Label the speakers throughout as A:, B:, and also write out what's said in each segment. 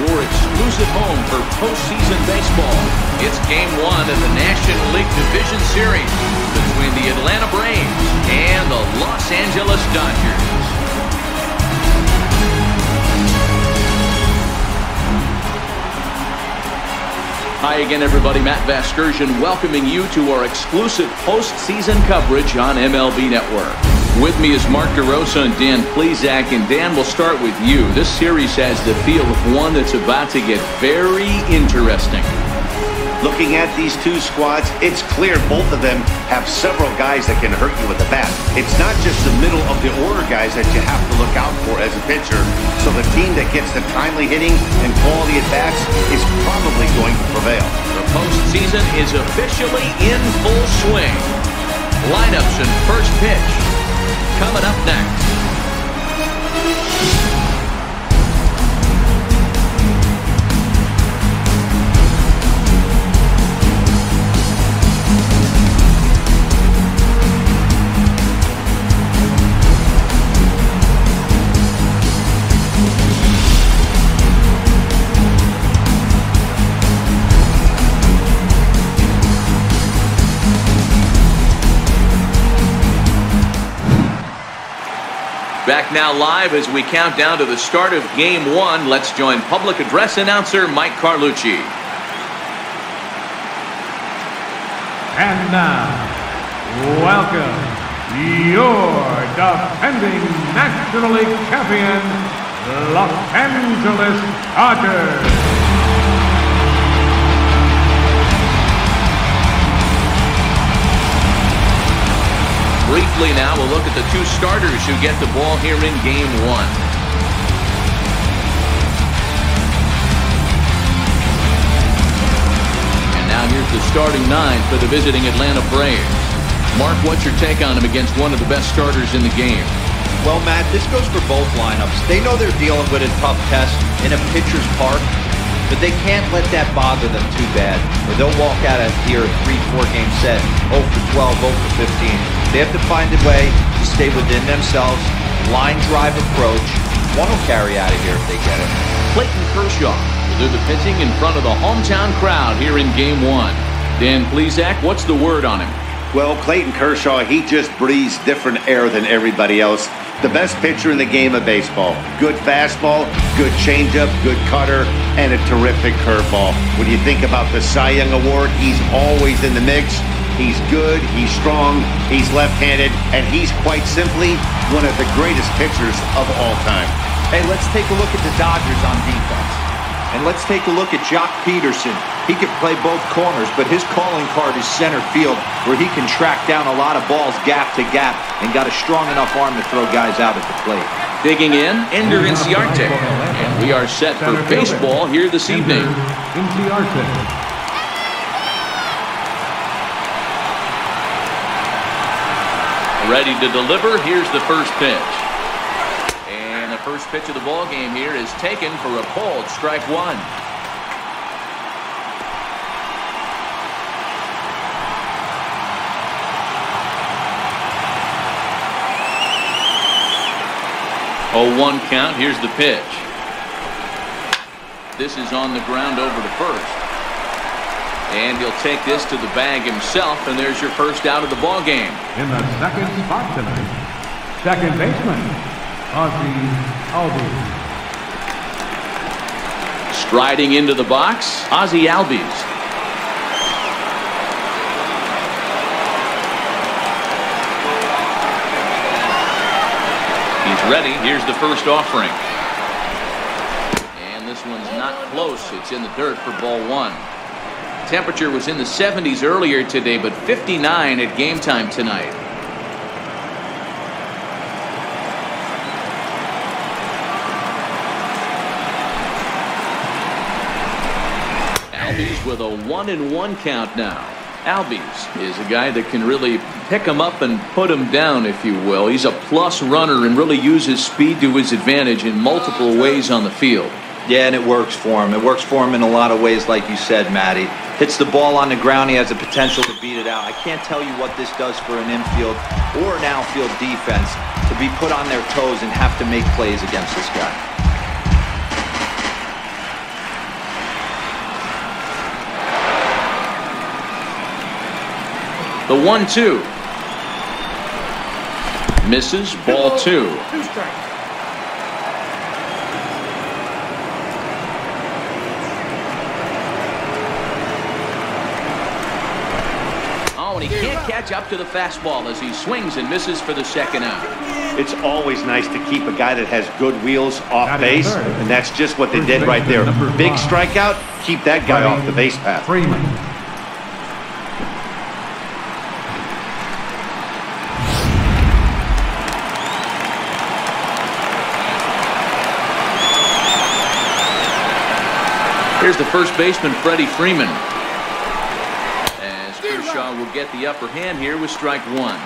A: your exclusive home for postseason baseball. It's Game 1 of the National League Division Series between the Atlanta Braves and the Los Angeles Dodgers. Hi again, everybody. Matt Vasgersian welcoming you to our exclusive postseason coverage on MLB Network. With me is Mark DeRosa and Dan Plesac. And Dan, we'll start with you. This series has the feel of one that's about to get very interesting.
B: Looking at these two squads, it's clear both of them have several guys that can hurt you with the bat. It's not just the middle of the order guys that you have to look out for as a pitcher. So the team that gets the timely hitting and quality at bats is probably going to prevail.
A: The postseason is officially in full swing. Lineups and first pitch coming up next. Back now live as we count down to the start of Game 1. Let's join public address announcer Mike Carlucci.
C: And now, welcome your defending National League champion, Los Angeles Dodgers.
A: Briefly now, we'll look at the two starters who get the ball here in Game 1. And now here's the starting nine for the visiting Atlanta Braves. Mark, what's your take on them against one of the best starters in the game?
D: Well, Matt, this goes for both lineups. They know they're dealing with a tough test in a pitcher's park, but they can't let that bother them too bad, or they'll walk out of here a 3-4 game set, 0 for 12, 0 for 15. They have to find a way to stay within themselves, line drive approach. One will carry out of here if they get it.
A: Clayton Kershaw will do the pitching in front of the hometown crowd here in Game 1. Dan Plesac, what's the word on him?
B: Well, Clayton Kershaw, he just breathes different air than everybody else. The best pitcher in the game of baseball. Good fastball, good changeup, good cutter, and a terrific curveball. When you think about the Cy Young Award, he's always in the mix. He's good, he's strong, he's left-handed, and he's quite simply one of the greatest pitchers of all time.
D: Hey, let's take a look at the Dodgers on defense. And let's take a look at Jock Peterson. He can play both corners, but his calling card is center field, where he can track down a lot of balls gap to gap and got a strong enough arm to throw guys out at the plate.
A: Digging in, Ender Inciarte. And we are set for baseball here this evening. Ready to deliver. Here's the first pitch. And the first pitch of the ball game here is taken for a called strike one. Oh, 1 count. Here's the pitch. This is on the ground over to first. And he'll take this to the bag himself, and there's your first out of the ball game.
C: In the second spot tonight, second baseman, Ozzie Albies.
A: Striding into the box, Ozzie Albies. He's ready. Here's the first offering. And this one's not close. It's in the dirt for ball one. Temperature was in the 70s earlier today, but 59 at game time tonight. Albies with a 1-1 count now. Albies is a guy that can really pick him up and put him down, if you will. He's a plus runner and really uses speed to his advantage in multiple ways on the field.
D: Yeah, and it works for him. It works for him in a lot of ways, like you said, Matty. Hits the ball on the ground. He has the potential to beat it out. I can't tell you what this does for an infield or an outfield defense to be put on their toes and have to make plays against this guy.
A: The 1-2. Misses. Ball 2.
C: 2 strikes.
A: Oh, and he can't catch up to the fastball as he swings and misses for the second out.
B: It's always nice to keep a guy that has good wheels off base, and that's just what they did right there. Big strikeout, keep that guy off the base path.
C: Freeman.
A: Here's the first baseman, Freddie Freeman. As Kershaw will get the upper hand here with strike 1.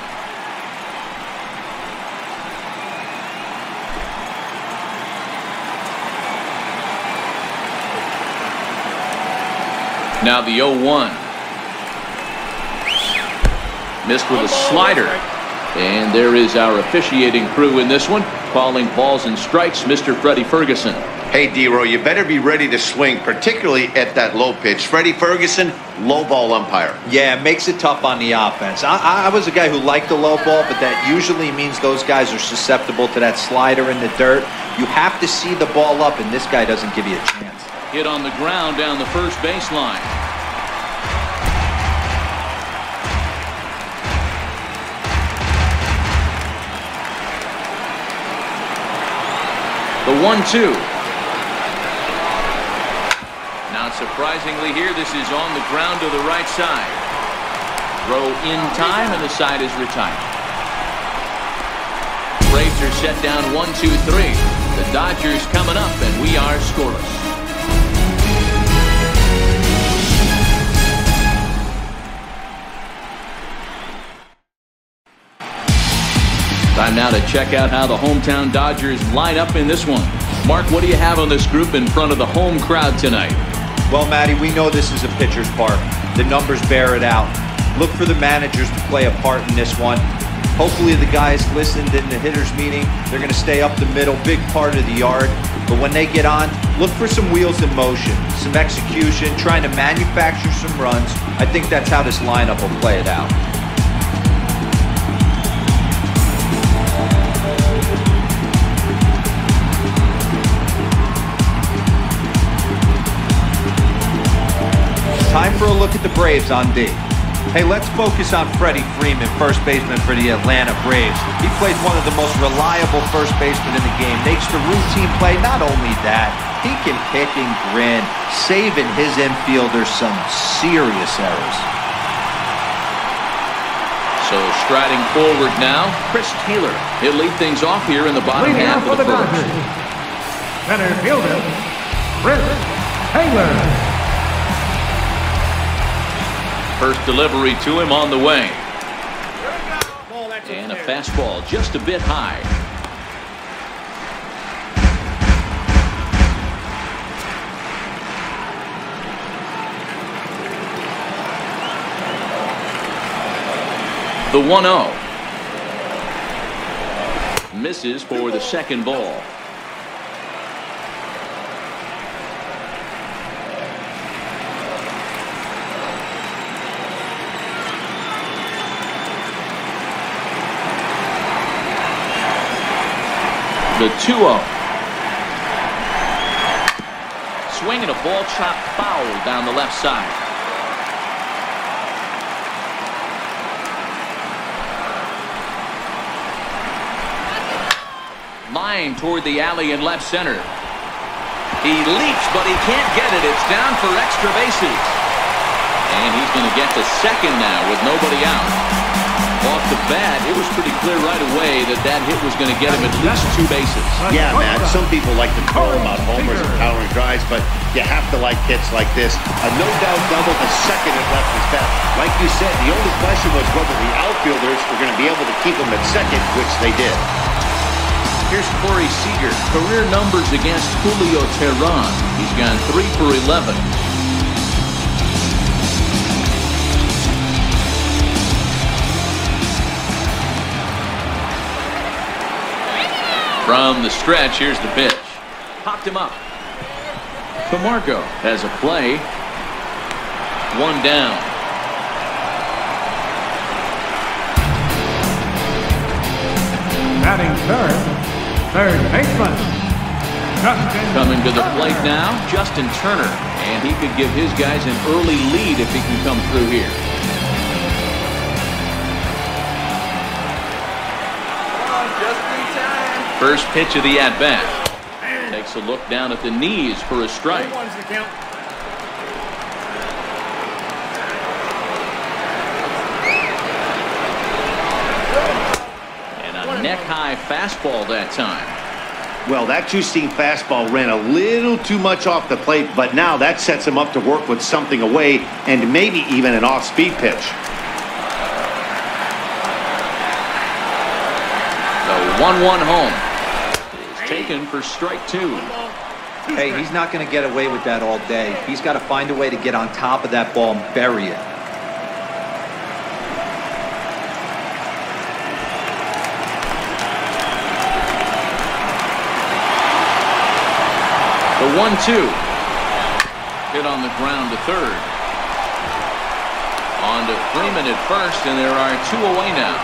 A: Now the 0-1. Missed with a slider. And there is our officiating crew in this one, calling balls and strikes, Mr. Freddie Ferguson.
B: Hey, D-Roy, you better be ready to swing, particularly at that low pitch. Freddie Ferguson, low ball umpire.
D: Yeah, it makes it tough on the offense. I was a guy who liked the low ball, but that usually means those guys are susceptible to that slider in the dirt. You have to see the ball up, and this guy doesn't give you a chance.
A: Hit on the ground down the first baseline. The 1-2. Not surprisingly here, this is on the ground to the right side. Throw in time, and the side is retired. Braves are set down 1-2-3. The Dodgers coming up, and we are scoreless. Time now to check out how the hometown Dodgers line up in this one. Mark, what do you have on this group in front of the home crowd tonight?
D: Well, Matty, we know this is a pitcher's park. The numbers bear it out. Look for the managers to play a part in this one. Hopefully the guys listened in the hitters meeting. They're going to stay up the middle, big part of the yard. But when they get on, look for some wheels in motion, some execution, trying to manufacture some runs. I think that's how this lineup will play it out. Time for a look at the Braves on D. Hey, let's focus on Freddie Freeman, first baseman for the Atlanta Braves. He plays one of the most reliable first basemen in the game, makes the routine play. Not only that, he can pick and grin, saving his infielders some serious errors.
A: So striding forward now, Chris Taylor. He'll lead things off here in the bottom half of the first.
C: Center fielder, Chris Taylor.
A: First delivery to him on the way. And a fastball just a bit high. The 1-0. Misses for the second ball. The 2-0. Swing and a ball chopped foul down the left side. Line toward the alley in left center. He leaps, but he can't get it. It's down for extra bases. And he's going to get to second now with nobody out. Off the bat, it was pretty clear right away that that hit was going to get him at least 2 bases.
B: Yeah, man, some people like to call about homers and powering drives, but you have to like hits like this. A no-doubt double to second at left is that. Like you said, the only question was whether the outfielders were going to be able to keep him at second, which they did.
A: Here's Corey Seager. Career numbers against Julio Teheran. He's gone 3 for 11. From the stretch, here's the pitch. Popped him up. Camargo has a play. 1 down.
C: third baseman, Justin
A: Coming to the plate now, Justin Turner. And he could give his guys an early lead if he can come through here. First pitch of the at-bat. Takes a look down at the knees for a strike. And a neck-high fastball that time.
B: Well, that two-seam fastball ran a little too much off the plate, but now that sets him up to work with something away and maybe even an off-speed pitch.
A: The 1-1 home is taken for strike 2.
D: Hey, he's not going to get away with that all day. He's got to find a way to get on top of that ball and bury it.
A: The 1-2. Hit on the ground to third. On to Freeman at first, and there are 2 away now.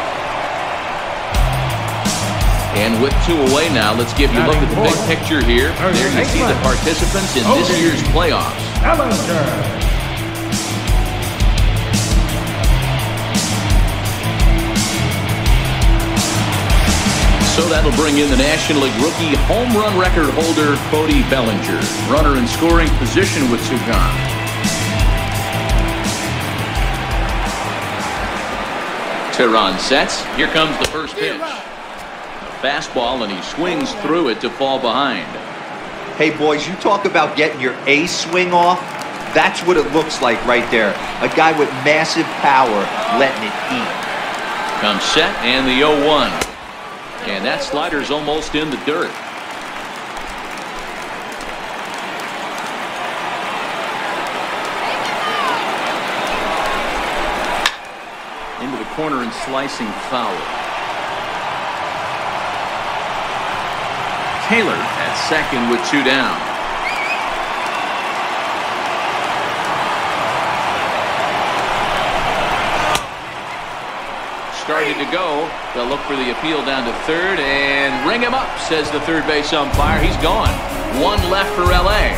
A: And with 2 away now, let's give you a look at the big picture here. There you see the participants in this year's playoffs. So that'll bring in the National League rookie home run record holder, Cody Bellinger. Runner in scoring position with 2 gone. Tehran sets. Here comes the first pitch. A fastball, and he swings through it to fall behind.
D: Hey, boys, you talk about getting your A swing off. That's what it looks like right there. A guy with massive power letting it eat.
A: Comes set, and the 0-1. And that slider's almost in the dirt. Into the corner and slicing foul. Taylor at second with 2 down. Starting to go. They'll look for the appeal down to third and ring him up, says the third base umpire. He's gone. 1 left for LA.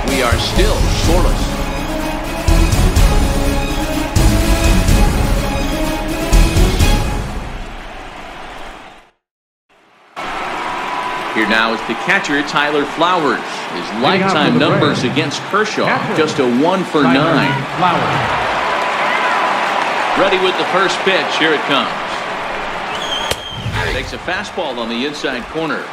A: We are still scoreless. Here now is the catcher, Tyler Flowers. His lifetime numbers against Kershaw, just a 1 for 9. Ready with the first pitch. Here it comes. Takes a fastball on the inside corner.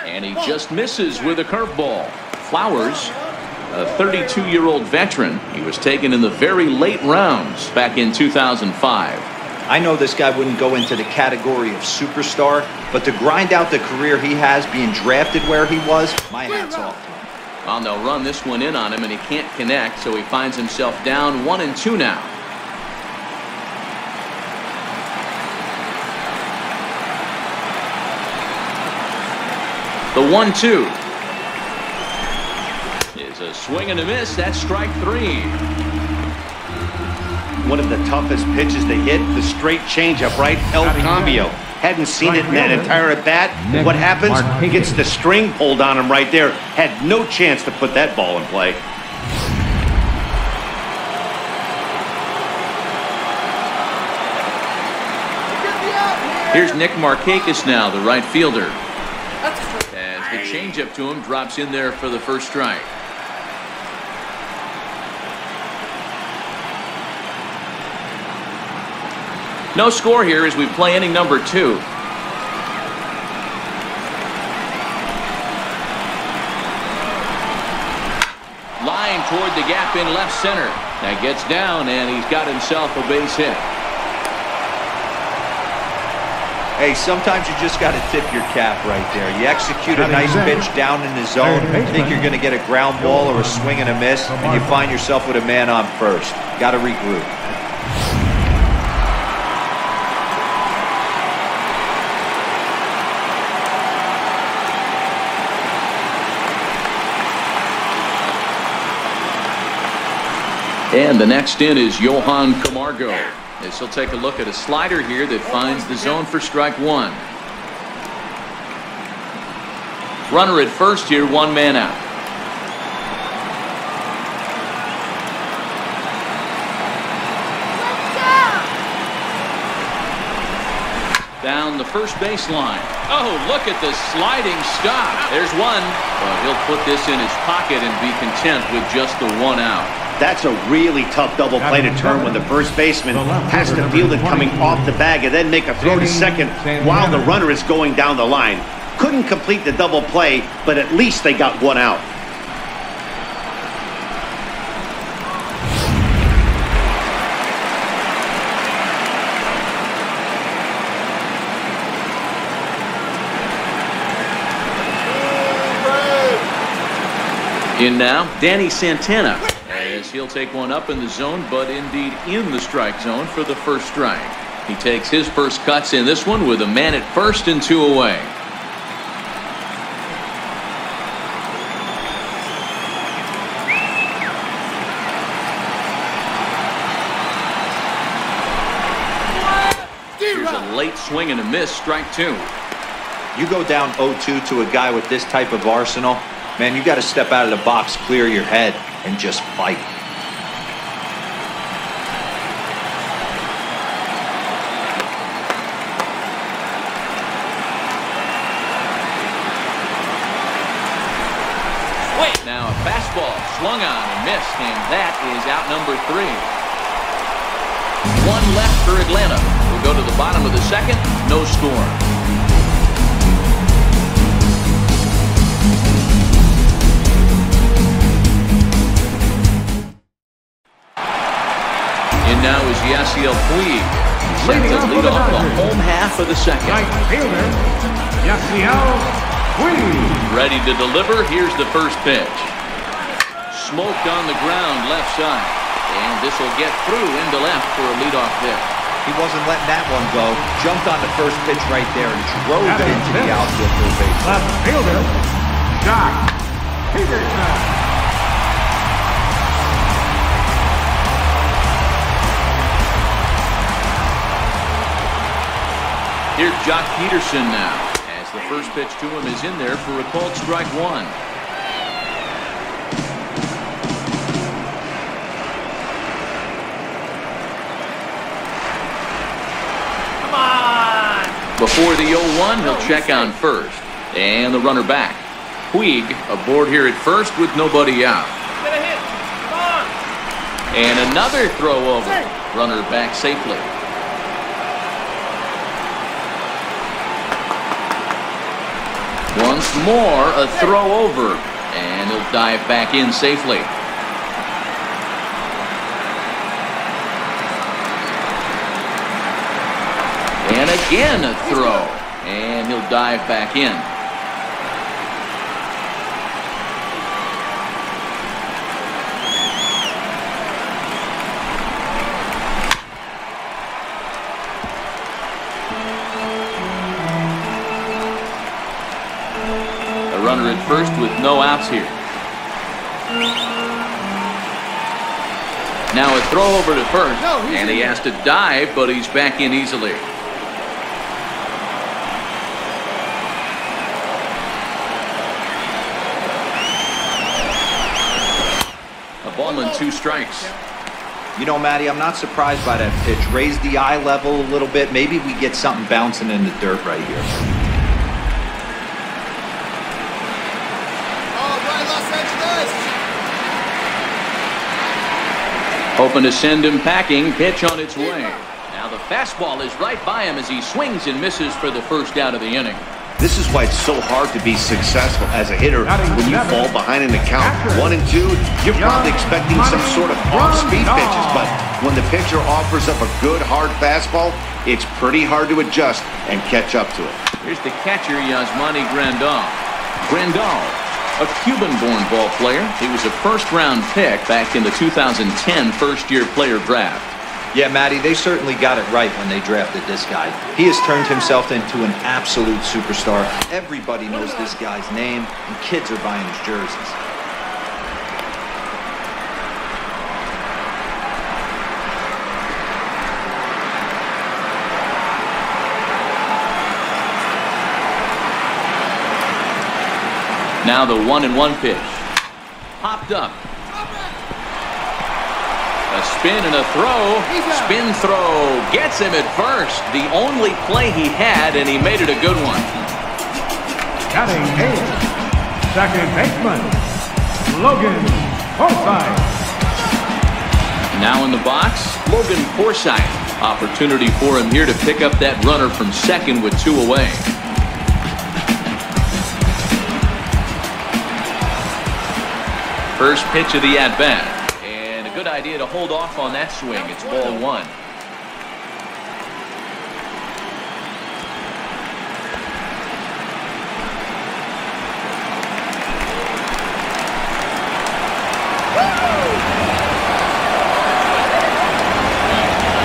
A: And he just misses with a curveball. Flowers, a 32-year-old veteran. He was taken in the very late rounds back in 2005.
D: I know this guy wouldn't go into the category of superstar, but to grind out the career he has being drafted where he was, my hat's off to him.
A: Well, they'll run this one in on him, and he can't connect, so he finds himself down 1-2 now. The 1-2 is a swing and a miss. That's strike 3.
B: One of the toughest pitches to hit, the straight changeup, right? El Cambio. Hadn't seen it in that entire at-bat. What happens? Gets the string pulled on him right there. Had no chance to put that ball in play.
A: Here's Nick Markakis now, the right fielder. As the changeup to him drops in there for the first strike. No score here as we play inning number 2. Line toward the gap in left center. That gets down, and he's got himself a base hit.
D: Hey, sometimes you just got to tip your cap right there. You execute a nice pitch down in the zone, think you're going to get a ground ball or a swing and a miss, and you find yourself with a man on first. Got to regroup.
A: And the next in is Johan Camargo. As he'll take a look at a slider here that finds the zone for strike one. Runner at first here, one man out. Down the first baseline. Oh, look at the sliding stop. There's one. But he'll put this in his pocket and be content with just the one out.
B: That's a really tough double play to turn when the first baseman has to field it coming off the bag and then make a throw to second while the runner is going down the line. Couldn't complete the double play, but at least they got one out.
A: In now, Danny Santana, as he'll take one up in the zone, but indeed in the strike zone for the first strike. He takes his first cuts in this one with a man at first and two away. Here's a late swing and a miss, strike two.
D: You go down 0-2 to a guy with this type of arsenal, man, you got to step out of the box, clear your head, and just fight.
A: Now a fastball swung on and missed, and that is out number 3. One left for Atlanta. We'll go to the bottom of the second. No score. And now is Yasiel Puig. Set to lead off the home half of the second.
C: Right fielder, Yasiel Puig.
A: Ready to deliver. Here's the first pitch. Smoked on the ground left side. And this will get through into left for a leadoff hit.
D: He wasn't letting that one go. Jumped on the first pitch right there and drove it into the outfield for a base.
C: Left fielder, Josh Peterson.
A: Here's Jock Peterson now, as the first pitch to him is in there for a called strike one. Come on! Before the 0-1, he'll check on first. And the runner back. Puig aboard here at first with nobody out.
E: Get a hit! Come on!
A: And another throw over. Runner back safely. Once more, a throw over, and he'll dive back in safely. And again a throw, and he'll dive back in. Runner at first with no outs here. Now a throw over to first, and he has to dive, but he's back in easily. A ball and 2 strikes.
D: You know, Matty, I'm not surprised by that pitch. Raise the eye level a little bit. Maybe we get something bouncing in the dirt right here.
A: Hoping to send him packing. Pitch on its way. Now the fastball is right by him as he swings and misses for the first out of the inning.
B: This is why it's so hard to be successful as a hitter when you fall behind in the count. 1 and 2, you're probably expecting some sort of off-speed pitches, but when the pitcher offers up a good hard fastball, it's pretty hard to adjust and catch up to it.
A: Here's the catcher, Yasmani Grandal. Grandal, a Cuban-born ball player. He was a first-round pick back in the 2010 first-year player draft.
D: Yeah, Matty, they certainly got it right when they drafted this guy. He has turned himself into an absolute superstar. Everybody knows this guy's name, and kids are buying his jerseys.
A: Now the 1-1 pitch. Popped up. A spin and a throw. Spin throw. Gets him at first. The only play he had, and he made it a good one.
C: Batting eighth, second baseman, Logan Forsythe.
A: Now in the box, Logan Forsythe. Opportunity for him here to pick up that runner from second with 2 away. First pitch of the at-bat. And a good idea to hold off on that swing. It's ball 1.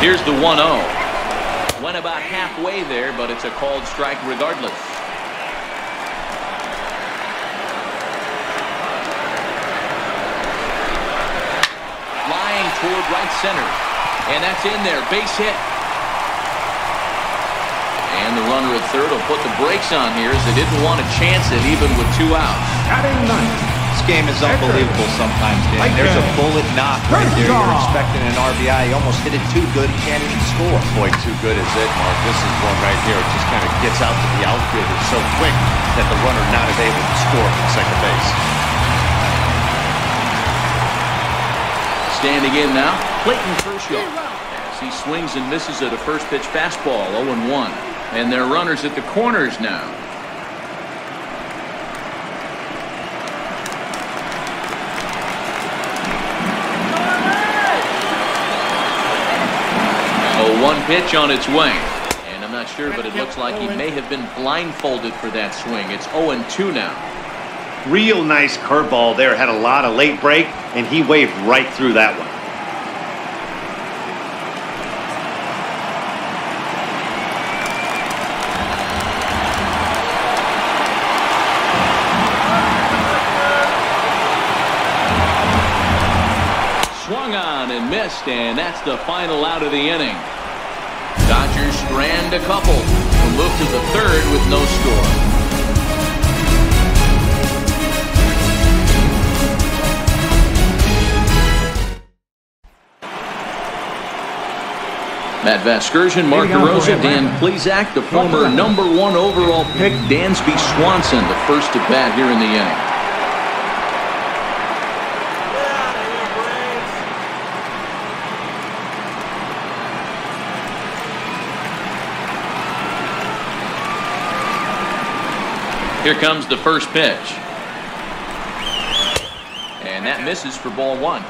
A: Here's the 1-0. Went about halfway there, but it's a called strike regardless. Flying toward right center. And that's in there. Base hit. And the runner at third will put the brakes on here as they didn't want to chance it even with 2 outs.
C: Batting ninth.
D: This game is unbelievable sometimes, Dan. There's a bullet knock right there. You're expecting an RBI. He almost hit it too good. He can't even score.
B: Boy, too good is it, Mark. This is one right here. It just kind of gets out to the outfielder so quick that the runner not is able to score from second base.
A: Standing in now, Clayton Kershaw. As he swings and misses at a first pitch fastball, 0-1. And their runners at the corners now. One pitch on its way. And I'm not sure, but it looks like he may have been blindfolded for that swing. It's 0-2 now.
B: Real nice curveball there. Had a lot of late break, and he waved right through that one.
A: Swung on and missed, and that's the final out of the inning. Dodgers strand a couple and move to the third with no score. Matt Vasgersian, Mark DeRosa, Dan Plesac, the former #1 overall pick, Dansby Swanson, the first at bat here in the inning. Here comes the first pitch. And that misses for ball 1.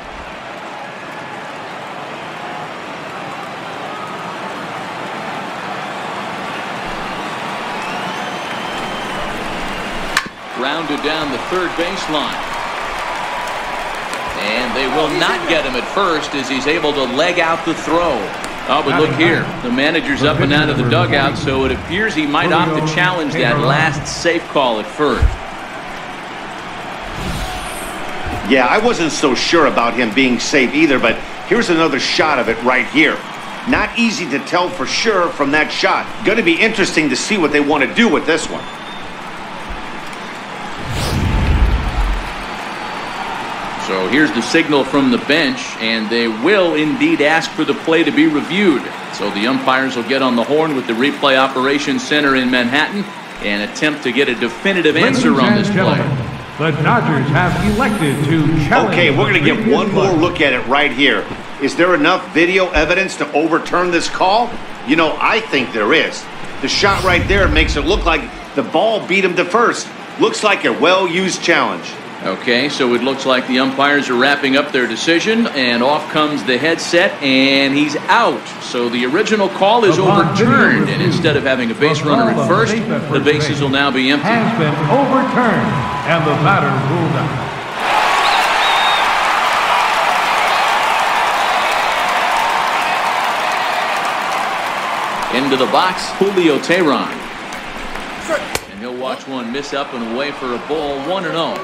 A: Grounded down the third baseline. And they will not get him at first as he's able to leg out the throw. Oh, but look here. The manager's up and out of the dugout, so it appears he might opt to challenge that last safe call at first.
B: Yeah, I wasn't so sure about him being safe either, but here's another shot of it right here. Not easy to tell for sure from that shot. Going to be interesting to see what they want to do with this one.
A: So here's the signal from the bench, and they will indeed ask for the play to be reviewed. So the umpires will get on the horn with the replay operations center in Manhattan and attempt to get a definitive answer on this play.
C: The Dodgers have elected to challenge.
B: Okay, we're going to get one more look at it right here. Is there enough video evidence to overturn this call? You know, I think there is. The shot right there makes it look like the ball beat him to first. Looks like a well-used challenge.
A: Okay, so it looks like the umpires are wrapping up their decision, and off comes the headset, and he's out. So the original call is overturned, and instead of having a base runner at first, the bases will now be empty.
C: Has been overturned, and the batter ruled out.
A: Into the box, Julio Teheran. And he'll watch one miss up and away for a ball, 1-0.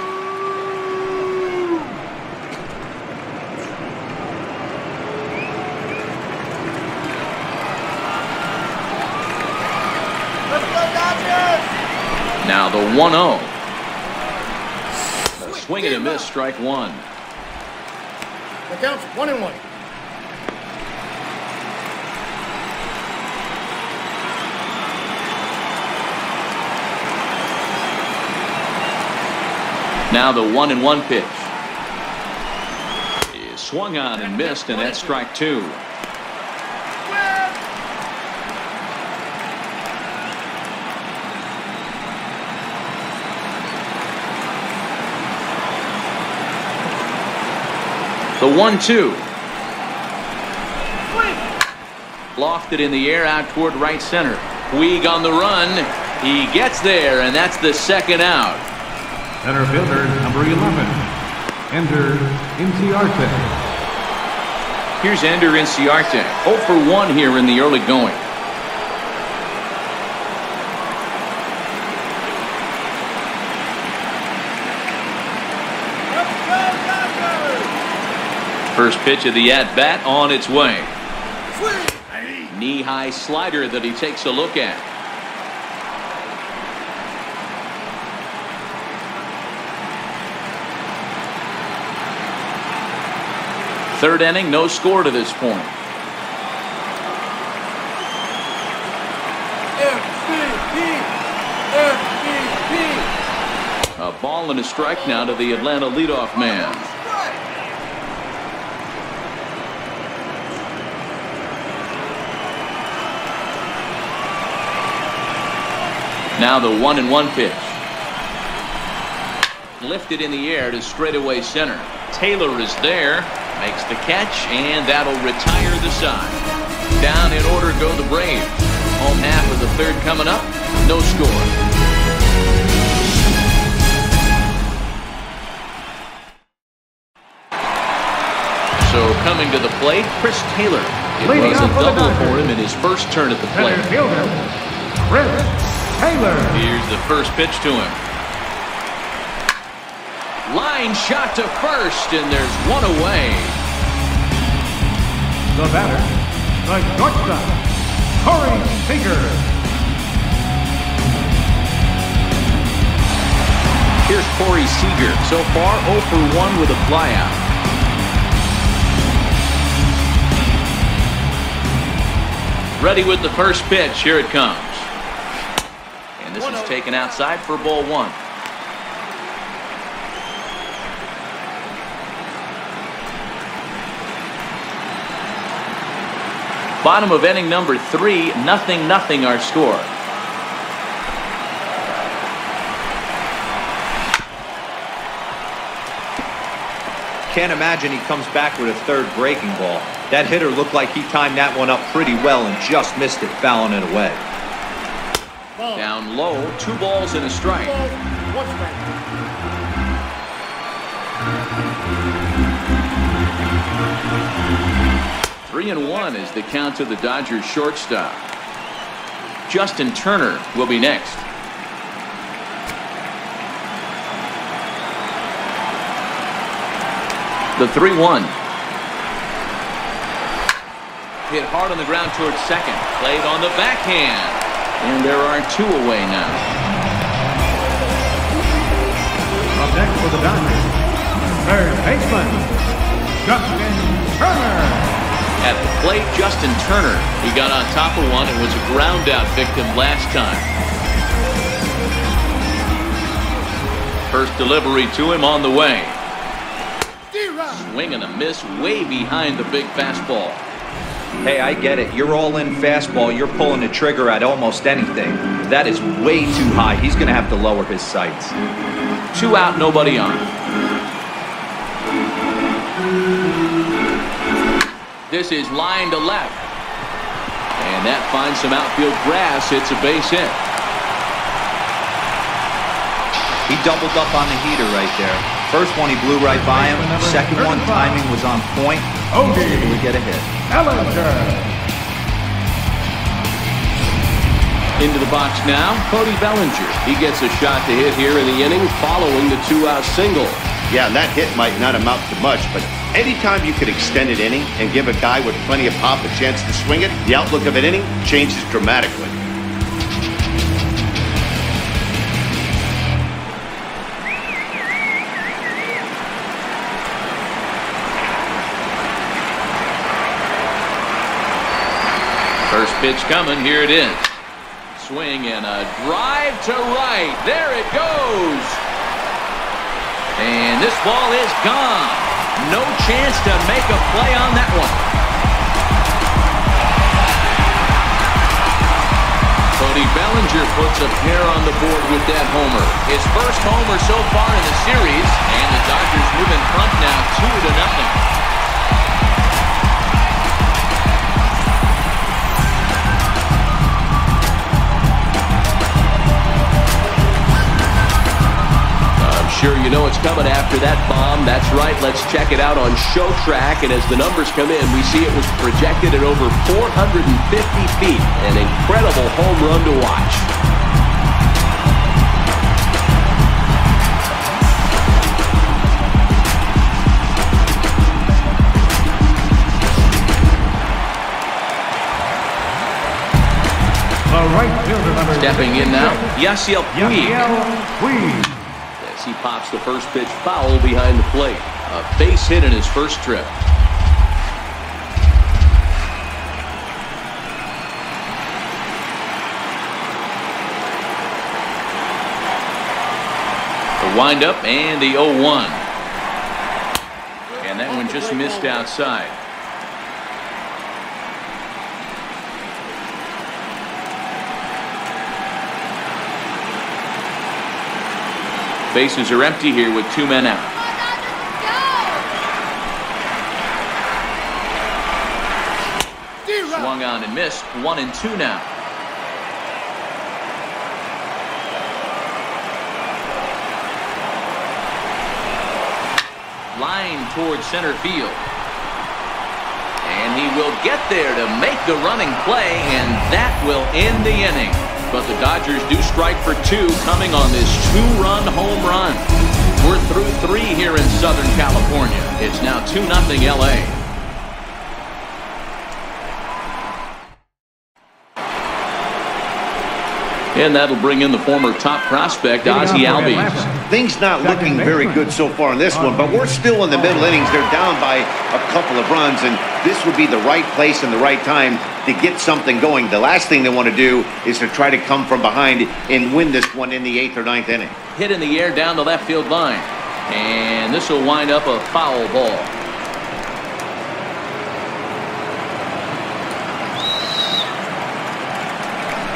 A: Now the 1-0. Swing and a miss, strike one.
E: The count's 1-1.
A: Now the 1-1 pitch is swung on and missed, and that's strike two. The 1-2. Lofted in the air out toward right center. Puig on the run. He gets there, and that's the second out.
C: Center fielder, number 11, Ender Inciarte.
A: Here's Ender Inciarte. 0 for 1 here in the early going. First pitch of the at-bat on its way. Knee-high slider that he takes a look at. Third inning, no score to this point. A ball and a strike now to the Atlanta leadoff man. Now the 1-1 pitch. Lifted in the air to straightaway center. Taylor is there. Makes the catch, and that'll retire the side. Down in order go the Braves. Home half of the third coming up. No score. So coming to the plate, Chris Taylor. It was a double for him in his first turn at the plate.
C: Center fielder, Chris Taylor.
A: Here's the first pitch to him. Line shot to first, and there's one away.
C: The batter, the shortstop, Corey Seager.
A: Here's Corey Seager. So far, 0 for 1 with a flyout. Ready with the first pitch. Here it comes. And this is taken outside for ball one. Bottom of inning number 3, 0-0 our score.
D: Can't imagine he comes back with a third breaking ball. That hitter looked like he timed that one up pretty well and just missed it, fouling it away.
A: Down low, 2 balls and a strike. 3-1 is the count to the Dodgers shortstop. Justin Turner will be next. The 3-1. Hit hard on the ground towards second. Played on the backhand. And there are 2 away now.
C: Up next for the Dodgers, third baseman, Justin Turner.
A: At the plate, Justin Turner. He got on top of one and was a ground out victim last time. First delivery to him on the way. Swing and a miss way behind the big fastball.
D: Hey, I get it. You're all in fastball. You're pulling the trigger at almost anything. That is way too high. He's going to have to lower his sights.
A: 2 out, nobody on. This is line to left. And that finds some outfield grass. It's a base hit.
D: He doubled up on the heater right there. First one, he blew right by him. Second one, timing was on point. He was able to get a hit.
A: Into the box now, Cody Bellinger. He gets a shot to hit here in the inning following the 2-out single.
B: Yeah, and that hit might not amount to much, but anytime you could extend an inning and give a guy with plenty of pop a chance to swing it, the outlook of an inning changes dramatically.
A: pitch coming. Here it is. Swing and a drive to right. There it goes. And this ball is gone. No chance to make a play on that one. Cody Bellinger puts a pair on the board with that homer. His first homer so far in the series. And the Dodgers move in front now 2-0. Sure, you know it's coming after that bomb. That's right. Let's check it out on Show Track. And as the numbers come in, we see it was projected at over 450 feet. An incredible home run to watch.
C: Right fielder number
A: stepping in now, Yasiel
C: Puig.
A: As he pops the first pitch foul behind the plate. A base hit in his first trip. The windup and the 0-1. And that one just missed outside. Bases are empty here with 2 men out. Swung on and missed. 1-2 now. Line towards center field. And he will get there to make the running play, and that will end the inning. But the Dodgers do strike for 2 coming on this 2-run home run. We're through 3 here in Southern California. It's now 2-0 LA. And that'll bring in the former top prospect, Ozzie Albies.
B: Things not looking very good so far in this one, but we're still in the middle innings. They're down by a couple of runs, and this would be the right place and the right time to get something going. The last thing they want to do is to try to come from behind and win this one in the 8th or 9th inning.
A: Hit in the air down the left field line. And this will wind up a foul ball.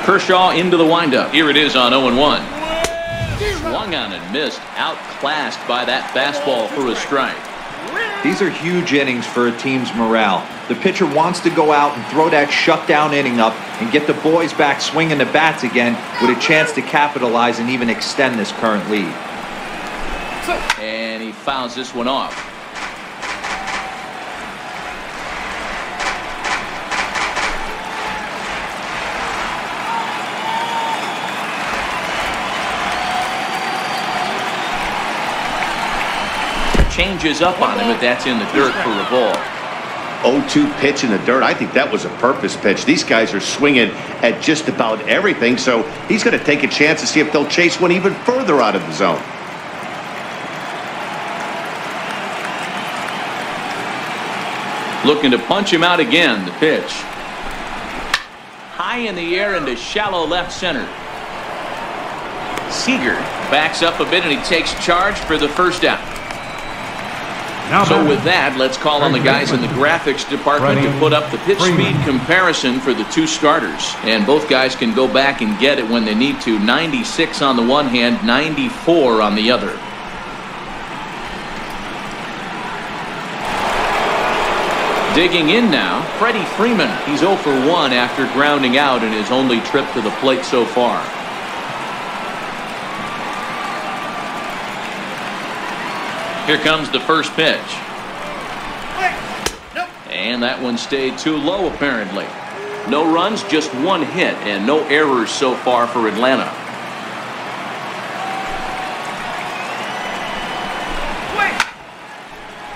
A: Kershaw into the windup. Here it is on 0-1. Swung on and missed. Outclassed by that fastball for a strike.
D: These are huge innings for a team's morale. The pitcher wants to go out and throw that shutdown inning up and get the boys back swinging the bats again with a chance to capitalize and even extend this current lead.
A: And he fouls this one off. Changes up on him, but that's in the dirt for a ball.
B: 0-2 pitch in the dirt. I think that was a purpose pitch. These guys are swinging at just about everything, so he's going to take a chance to see if they'll chase one even further out of the zone.
A: Looking to punch him out again. The pitch. High in the air into shallow left center. Seager backs up a bit and he takes charge for the first out. So with that, let's call on the guys in the graphics department to put up the pitch speed comparison for the 2 starters. And both guys can go back and get it when they need to. 96 on the one hand, 94 on the other. Digging in now, Freddie Freeman. He's 0 for 1 after grounding out in his only trip to the plate so far. Here comes the first pitch. And that one stayed too low apparently. No runs, just 1 hit, and no errors so far for Atlanta.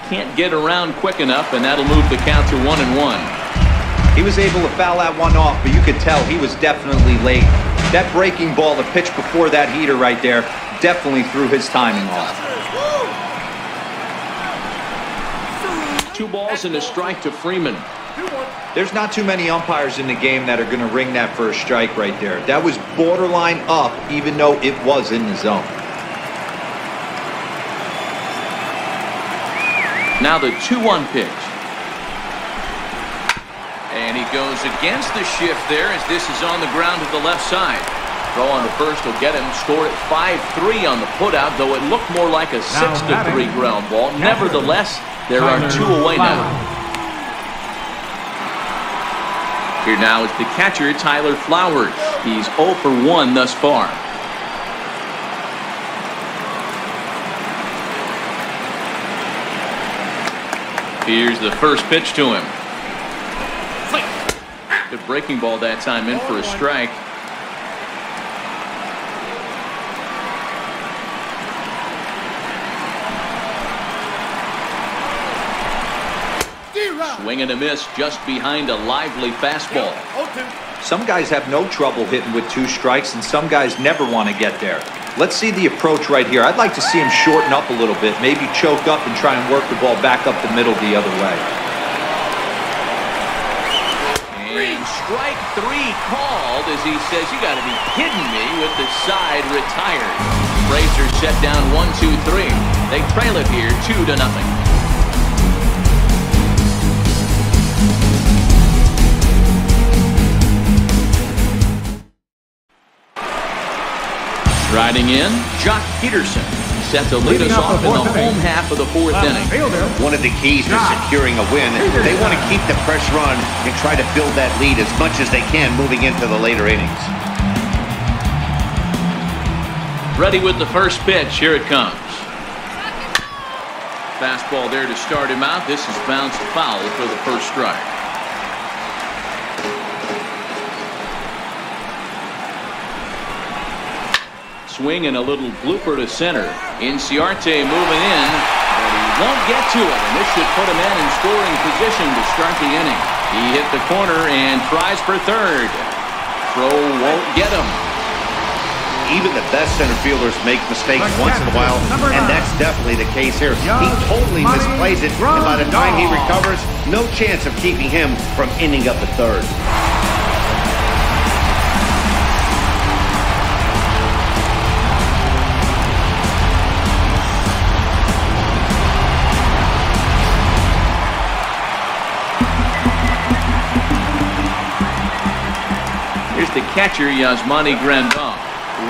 A: Can't get around quick enough, and that'll move the count to 1-1.
D: He was able to foul that one off, but you could tell he was definitely late. That breaking ball, the pitch before that heater right there, definitely threw his timing off.
A: 2 balls and a strike to Freeman.
E: 2-1.
D: There's not too many umpires in the game that are going to ring that first strike right there. That was borderline up, even though it was in the zone.
A: Now the 2-1 pitch. And he goes against the shift there as this is on the ground to the left side. Throw on the first will get him. Scored at 5-3 on the putout, though it looked more like a 6-3 ground ball. Nevertheless, there are 2 away now. Here now is the catcher, Tyler Flowers. He's 0 for 1 thus far. Here's the first pitch to him. Good breaking ball that time, in for a strike. Swing and a miss just behind a lively fastball.
D: Some guys have no trouble hitting with 2 strikes, and some guys never want to get there. Let's see the approach right here. I'd like to see him shorten up a little bit, maybe choke up and try and work the ball back up the middle the other way.
A: And strike 3 called as he says, "You got to be kidding me," with the side retired. Braves are set down 1-2-3. They trail it here 2-0. Riding in, Jock Peterson set to lead us off in the home half of the 4th inning.
B: One of the keys to securing a win, they want to keep the pressure on and try to build that lead as much as they can moving into the later innings.
A: Ready with the first pitch. Here it comes. Fastball there to start him out. This is bounced foul for the first strike. Swing and a little blooper to center. Inciarte moving in, but he won't get to it, and this should put him in scoring position to start the inning. He hit the corner and tries for third. Throw won't get him.
B: Even the best center fielders make mistakes once in a while, and that's definitely the case here. He totally misplays it, and by the time he recovers, no chance of keeping him from ending up at third.
A: Here's the catcher, Yasmani Grandal.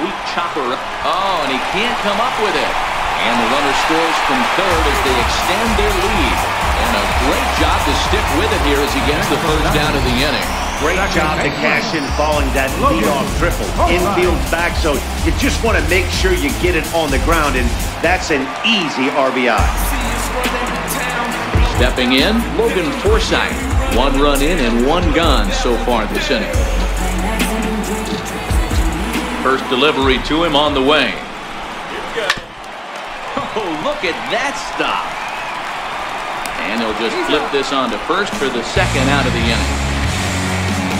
A: Weak chopper. Oh, and he can't come up with it. And the runner scores from third as they extend their lead. And a great job to stick with it here as he gets the first down of the inning.
B: Great job to cash in following that leadoff triple. Infield's back, so you just want to make sure you get it on the ground, and that's an easy RBI.
A: Stepping in, Logan Forsythe. 1 run in and 1 gone so far this inning. First delivery to him on the way. Oh, look at that stop. And he'll just flip this on to first for the second out of the inning.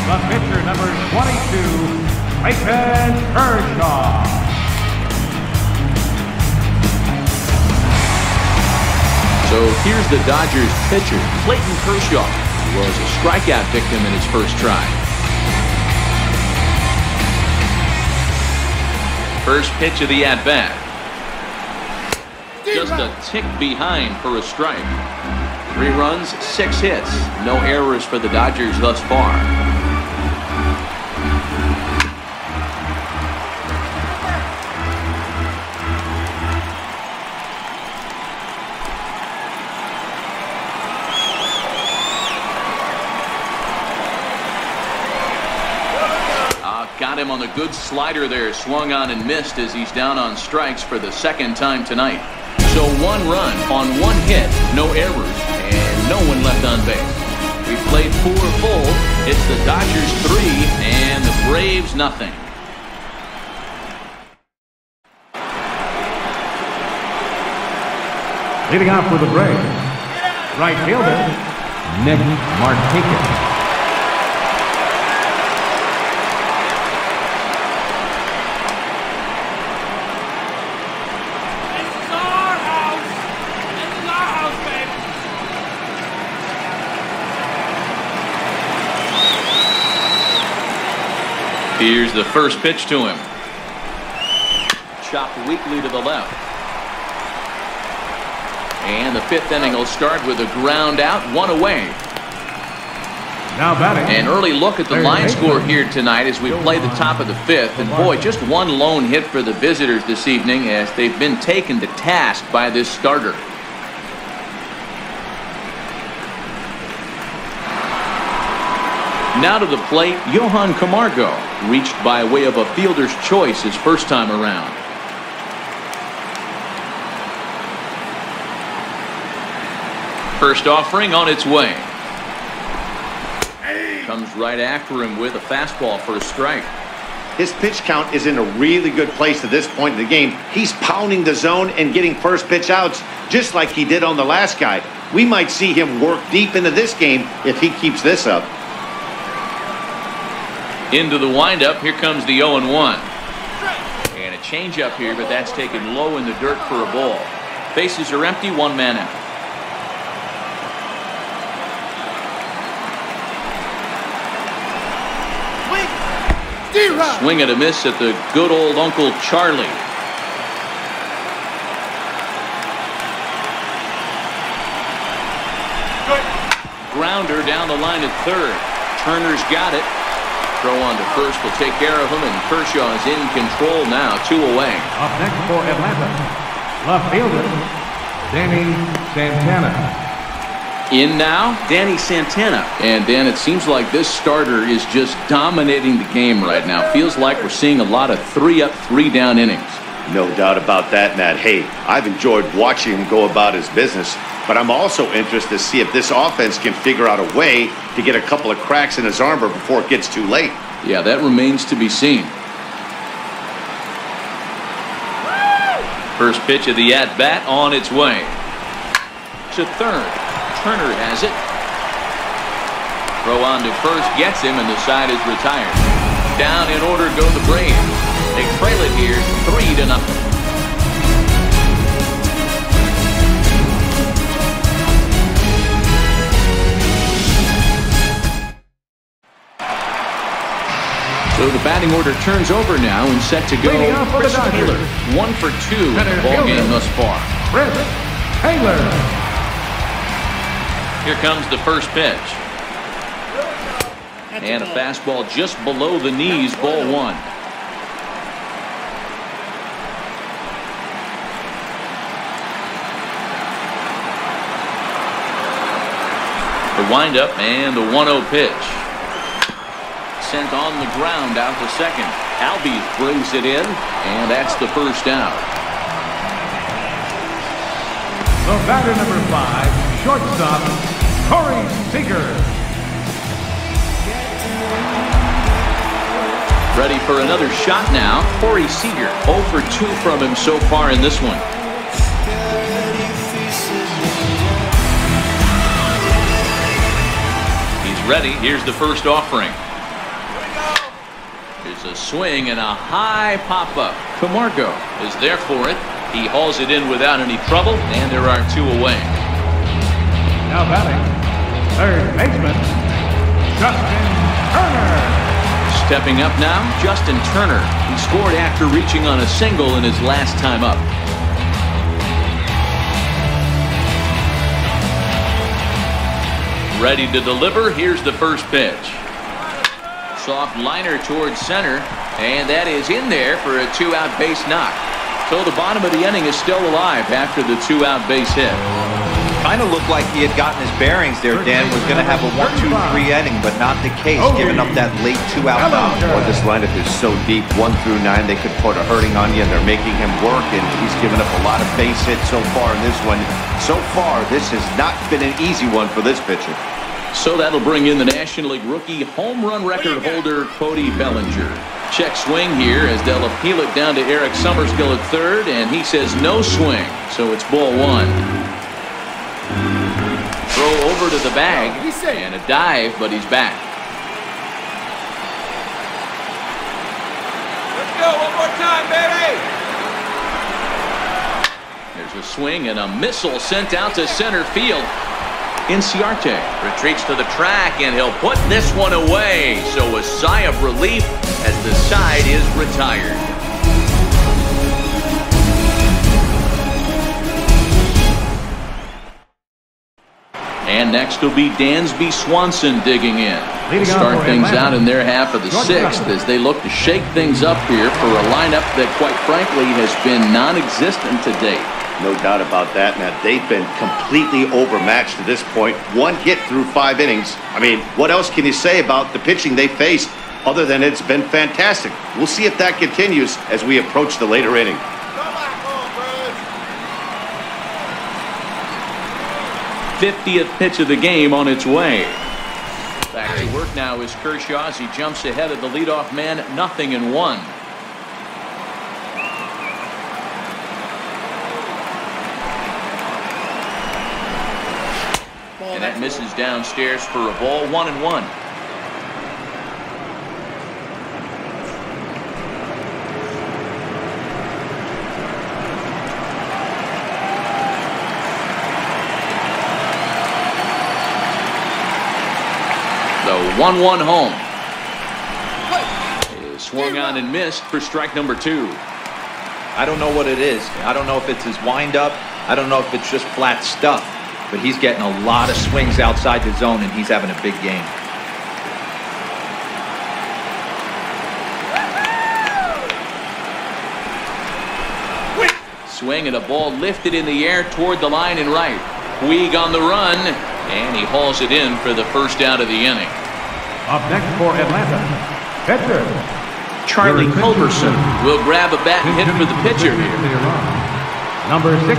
C: The pitcher, number 22, Clayton Kershaw.
A: So here's the Dodgers pitcher, Clayton Kershaw, who was a strikeout victim in his first try. First pitch of the at-bat. Just a tick behind for a strike. 3 runs, 6 hits. No errors for the Dodgers thus far. Got him on the good slider there, swung on and missed as he's down on strikes for the second time tonight. So 1 run on 1 hit, no errors, and no one left on base. We played 4 full. It's the Dodgers 3 and the Braves nothing.
C: Leading off for the Braves, right fielder, Nick Martinez.
A: Here's the first pitch to him. Chopped weakly to the left. And the 5th inning will start with a ground out, 1 away.
C: Now batting.
A: An early look at the line score here tonight as we play the top of the 5th. And boy, just 1 lone hit for the visitors this evening as they've been taken to task by this starter. Now to the plate, Johan Camargo, reached by way of a fielder's choice his first time around. First offering on its way. Comes right after him with a fastball for a strike.
B: His pitch count is in a really good place at this point in the game. He's pounding the zone and getting first pitch outs just like he did on the last guy. We might see him work deep into this game if he keeps this up.
A: Into the windup, here comes the 0-1. And a changeup here, but that's taken low in the dirt for a ball. Bases are empty, 1 man out. Swing and a miss at the good old Uncle Charlie. Grounder down the line at third. Turner's got it. Throw on to first will take care of him, and Kershaw is in control now, 2 away.
C: Up next for Atlanta, left fielder, Danny Santana.
A: In now, Danny Santana. And Dan, it seems like this starter is just dominating the game right now. Feels like we're seeing a lot of 3-up, 3-down innings.
B: No doubt about that, Matt. Hey, I've enjoyed watching him go about his business, but I'm also interested to see if this offense can figure out a way to get a couple of cracks in his armor before it gets too late.
A: Yeah, that remains to be seen. First pitch of the at-bat on its way. To third. Turner has it. Throw on to first, gets him, and the side is retired. Down in order go the Braves. They trail it here 3-0. So the batting order turns over now and set to go. Chris Taylor, 1 for 2 in the ball game thus far.
C: Chris Taylor.
A: Here comes the first pitch. And a fastball just below the knees, ball 1. The windup and the 1-0 pitch. Sent on the ground out to second. Albies brings it in, and that's the first out.
C: The batter number 5, shortstop, Corey Seager.
A: Ready for another shot now. Corey Seager, 0 for 2 from him so far in this one. He's ready. Here's the first offering. There's a swing and a high pop-up. Camargo is there for it. He hauls it in without any trouble, and there are 2 away.
C: Now batting, third baseman, Justin Turner.
A: Stepping up now, Justin Turner. He scored after reaching on a single in his last time up. Ready to deliver. Here's the first pitch. Soft liner towards center, and that is in there for a 2-out base knock. So the bottom of the inning is still alive after the 2-out base hit.
D: Kind of looked like he had gotten his bearings there, Dan. Was going to have a 1-2-3 inning, but not the case, giving up that late 2-out knock.
B: Boy, this lineup is so deep, 1 through 9. They could put a hurting on you, and they're making him work, and he's given up a lot of base hits so far in this one. So far, this has not been an easy one for this pitcher.
A: So that'll bring in the National League rookie home run record holder, Cody Bellinger. Check swing here as they'll appeal it down to Eric Summerskill at third, and he says no swing, so it's ball 1. Throw over to the bag, and a dive, but he's back.
E: Let's go, one more time, baby!
A: There's a swing and a missile sent out to center field. Inciarte retreats to the track, and he'll put this one away. So a sigh of relief as the side is retired. And next will be Dansby Swanson digging in. They'll start things out in their half of the sixth as they look to shake things up here for a lineup that, quite frankly, has been non-existent to date.
B: No doubt about that, Matt. They've been completely overmatched to this point. One hit through 5 innings. I mean, what else can you say about the pitching they faced other than it's been fantastic? We'll see if that continues as we approach the later inning.
A: 50th pitch of the game on its way. Back to work now is Kershaw as he jumps ahead of the leadoff man, 0-1. And that misses downstairs for a ball, 1-1. The 1-1 home is swung on and missed for strike number 2.
D: I don't know what it is. I don't know if it's his windup. I don't know if it's just flat stuff. But he's getting a lot of swings outside the zone, and he's having a big game.
A: Swing and a ball lifted in the air toward the line and right. Puig on the run, and he hauls it in for the first out of the inning.
C: Up next for Atlanta, pitcher
A: Charlie Culberson will grab a bat and hit for the pitcher here.
C: Number 16,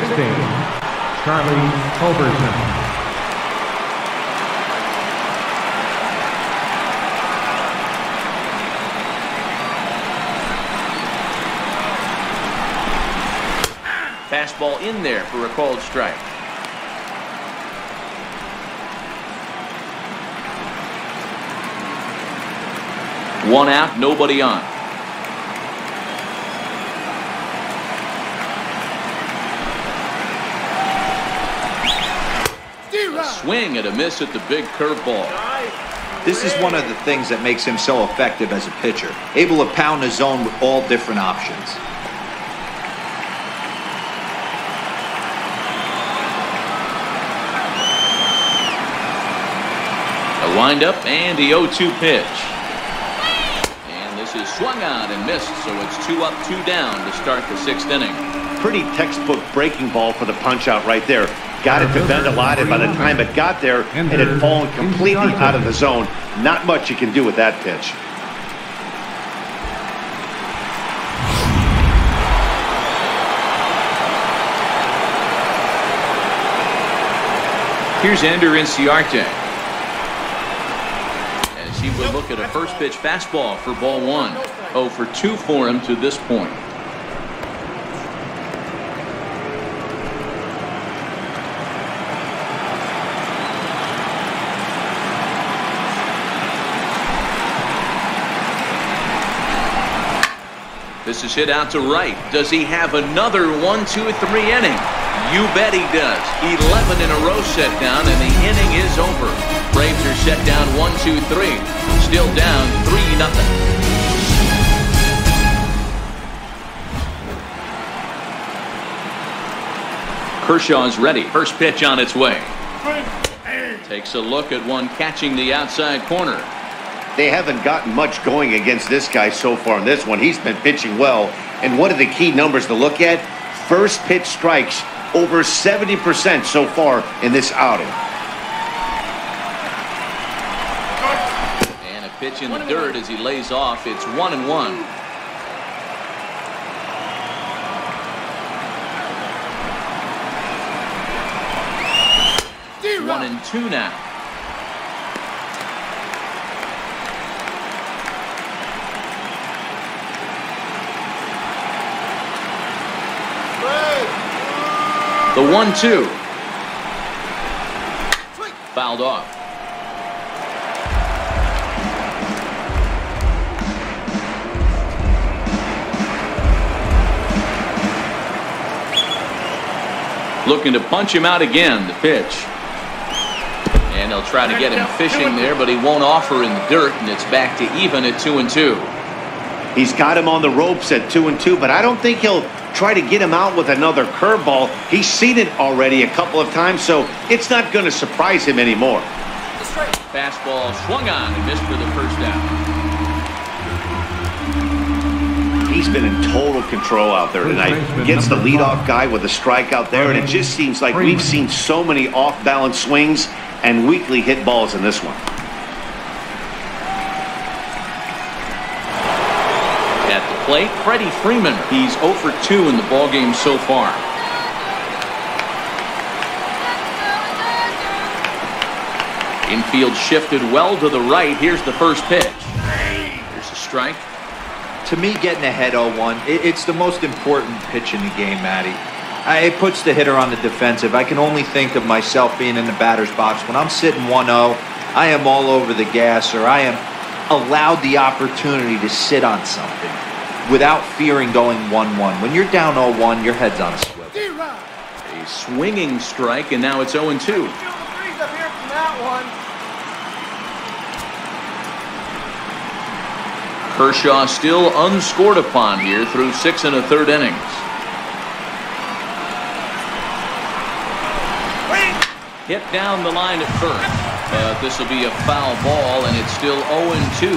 C: Charlie Culberson.
A: Fastball in there for a called strike. One out, nobody on. A swing and a miss at the big curveball.
D: This is one of the things that makes him so effective as a pitcher. Able to pound the zone with all different options.
A: A windup and the 0-2 pitch. And this is swung on and missed, so it's 2 up, 2 down to start the 6th inning.
B: Pretty textbook breaking ball for the punch out right there. Got it to bend a lot, and by the time it got there, it had fallen completely out of the zone. Not much you can do with that pitch.
A: Here's Ender Inciarte. As he would look at a first pitch fastball for ball 1. 0 for 2 for him to this point. This is hit out to right. Does he have another 1, 2, 3 inning? You bet he does. 11 in a row set down, and the inning is over. Braves are set down 1, 2, 3. Still down 3-0. Kershaw's ready. First pitch on its way. Takes a look at one catching the outside corner.
B: They haven't gotten much going against this guy so far in this one. He's been pitching well. And one of the key numbers to look at, first pitch strikes, over 70% so far in this outing.
A: And a pitch in the dirt as he lays off. It's 1-1. 1-2 now. The 1-2. Fouled off. Looking to punch him out again, the pitch. And they'll try to get him fishing there, but he won't offer in the dirt, and it's back to even at 2-2.
B: He's got him on the ropes at 2-2, but I don't think he'll try to get him out with another curveball. He's seen it already a couple of times, so it's not going to surprise him anymore.
A: Fastball swung on and missed for the first down.
B: He's been in total control out there tonight. Gets the leadoff guy with a strikeout there, and it just seems like we've seen so many off-balance swings and weakly hit balls in this one.
A: At the plate, Freddie Freeman. He's 0 for 2 in the ballgame so far. Infield shifted well to the right. Here's the first pitch. There's a strike.
D: To me, getting ahead 0-1, it's the most important pitch in the game, Matty. It puts the hitter on the defensive. I can only think of myself being in the batter's box. When I'm sitting 1-0, I am all over the gas, or I am allowed the opportunity to sit on something without fearing going 1-1. When you're down 0-1, your head's on a swivel.
A: A swinging strike, and now it's 0-2. Kershaw still unscored upon here through 6 1/3 innings. Hit down the line at first, but this will be a foul ball, and it's still 0-2.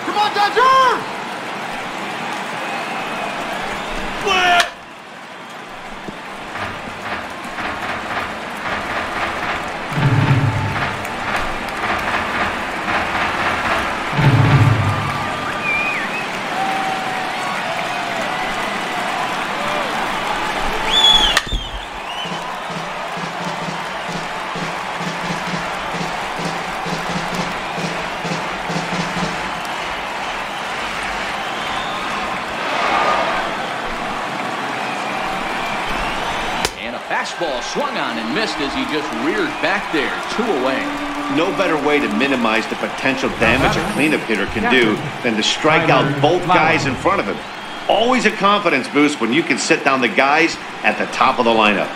E: Come on, Dodger! Split!
A: Fastball swung on and missed as he just reared back there. 2 away.
B: No better way to minimize the potential damage a cleanup hitter can do than to strike out both guys in front of him. Always a confidence boost when you can sit down the guys at the top of the lineup.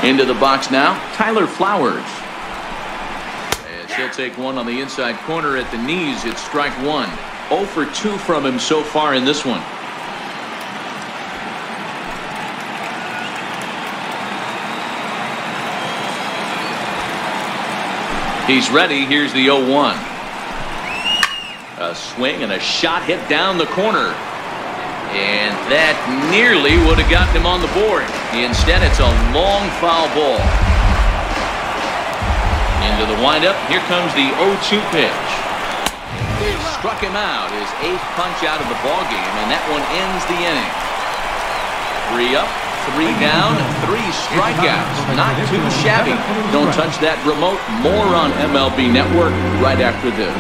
A: Into the box now, Tyler Flowers. He'll take one on the inside corner at the knees. It's strike 1. 0 for 2 from him so far in this one. He's ready. Here's the 0-1. A swing and a shot hit down the corner. And that nearly would have gotten him on the board. Instead, it's a long foul ball. Into the windup. Here comes the 0-2 pitch. He struck him out. His 8th punch out of the ball game, and that one ends the inning. 3 up, 3 down, 3 strikeouts. Not too shabby. Don't touch that remote. More on MLB Network right after this.